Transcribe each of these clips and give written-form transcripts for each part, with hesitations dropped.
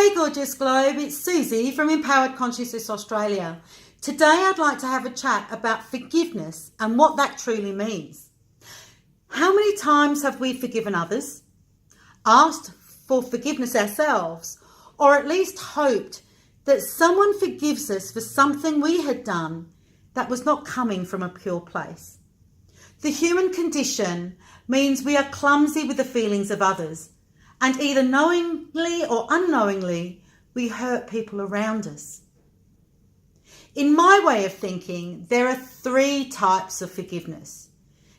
Hey gorgeous globe, it's Susie from Empowered Consciousness Australia. Today I'd like to have a chat about forgiveness and what that truly means. How many times have we forgiven others, asked for forgiveness ourselves, or at least hoped that someone forgives us for something we had done that was not coming from a pure place? The human condition means we are clumsy with the feelings of others, and either knowingly or unknowingly, we hurt people around us. In my way of thinking, there are three types of forgiveness.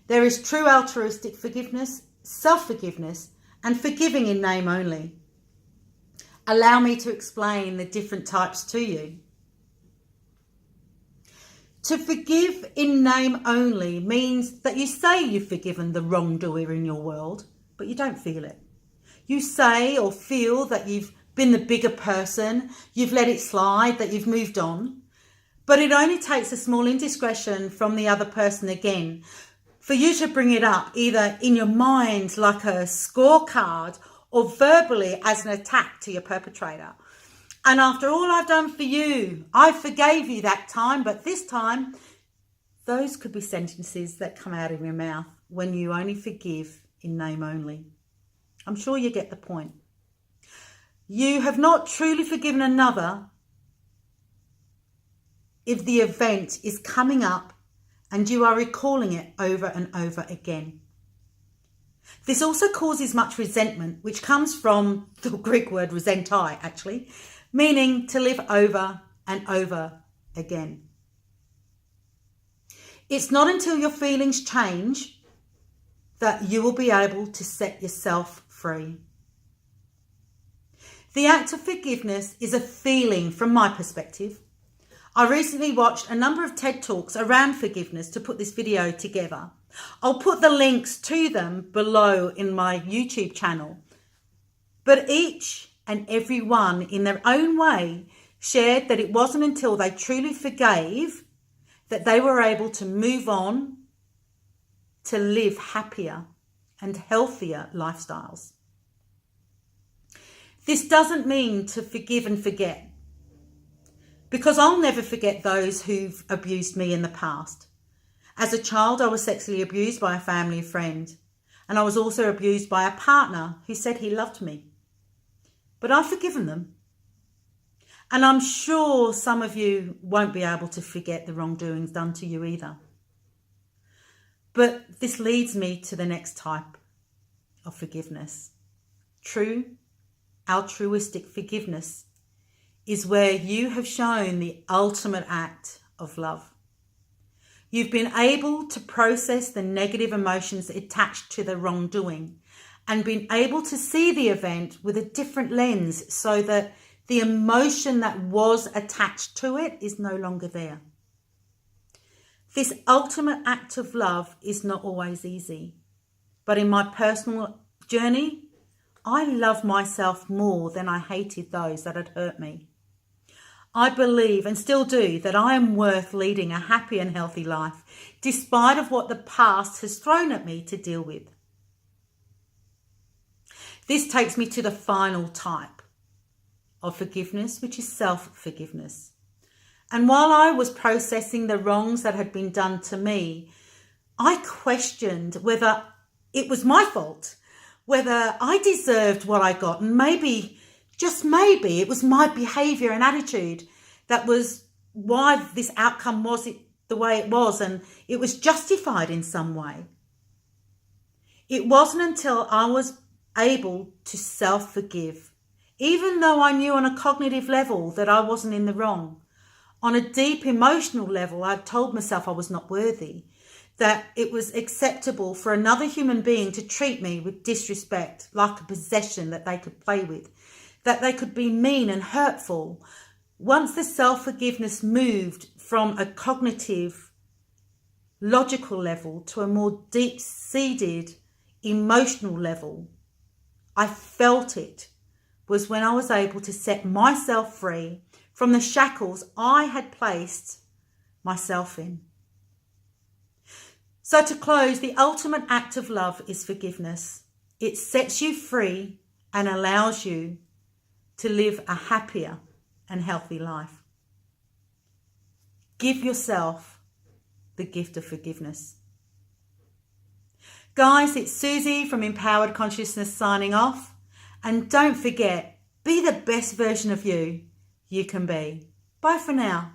There is true altruistic forgiveness, self-forgiveness, and forgiving in name only. Allow me to explain the different types to you. To forgive in name only means that you say you've forgiven the wrongdoer in your world, but you don't feel it. You say or feel that you've been the bigger person, you've let it slide, that you've moved on. But it only takes a small indiscretion from the other person again for you to bring it up, either in your mind like a scorecard or verbally as an attack to your perpetrator. And after all I've done for you, I forgave you that time, but this time, those could be sentences that come out of your mouth when you only forgive in name only. I'm sure you get the point. You have not truly forgiven another if the event is coming up and you are recalling it over and over again. This also causes much resentment, which comes from the Greek word resentai, actually, meaning to live over and over again. It's not until your feelings change that you will be able to set yourself free. The act of forgiveness is a feeling from my perspective. I recently watched a number of TEDTalks around forgiveness to put this video together. I'll put the links to them below in my YouTube channel. But each and every one in their own way shared that it wasn't until they truly forgave that they were able to move on to live happier and healthier lifestyles. This doesn't mean to forgive and forget, because I'll never forget those who've abused me in the past. As a child, I was sexually abused by a family friend, and I was also abused by a partner who said he loved me. But I've forgiven them. And I'm sure some of you won't be able to forget the wrongdoings done to you either. But this leads me to the next type of forgiveness. True, altruistic forgiveness is where you have shown the ultimate act of love. You've been able to process the negative emotions attached to the wrongdoing and been able to see the event with a different lens so that the emotion that was attached to it is no longer there. This ultimate act of love is not always easy, but in my personal journey, I love myself more than I hated those that had hurt me. I believe, and still do, that I am worth leading a happy and healthy life, despite of what the past has thrown at me to deal with. This takes me to the final type of forgiveness, which is self-forgiveness. And while I was processing the wrongs that had been done to me, I questioned whether it was my fault, whether I deserved what I got, and maybe, just maybe, it was my behaviour and attitude that was why this outcome was the way it was, and it was justified in some way. It wasn't until I was able to self-forgive, even though I knew on a cognitive level that I wasn't in the wrong. On a deep emotional level, I told myself I was not worthy, that it was acceptable for another human being to treat me with disrespect, like a possession that they could play with, that they could be mean and hurtful. Once the self-forgiveness moved from a cognitive, logical level to a more deep-seated emotional level, I felt it was when I was able to set myself free from the shackles I had placed myself in. So to close, the ultimate act of love is forgiveness. It sets you free and allows you to live a happier and healthy life. Give yourself the gift of forgiveness. Guys, it's Susie from Empowered Consciousness signing off. And don't forget, be the best version of you can be. Bye for now.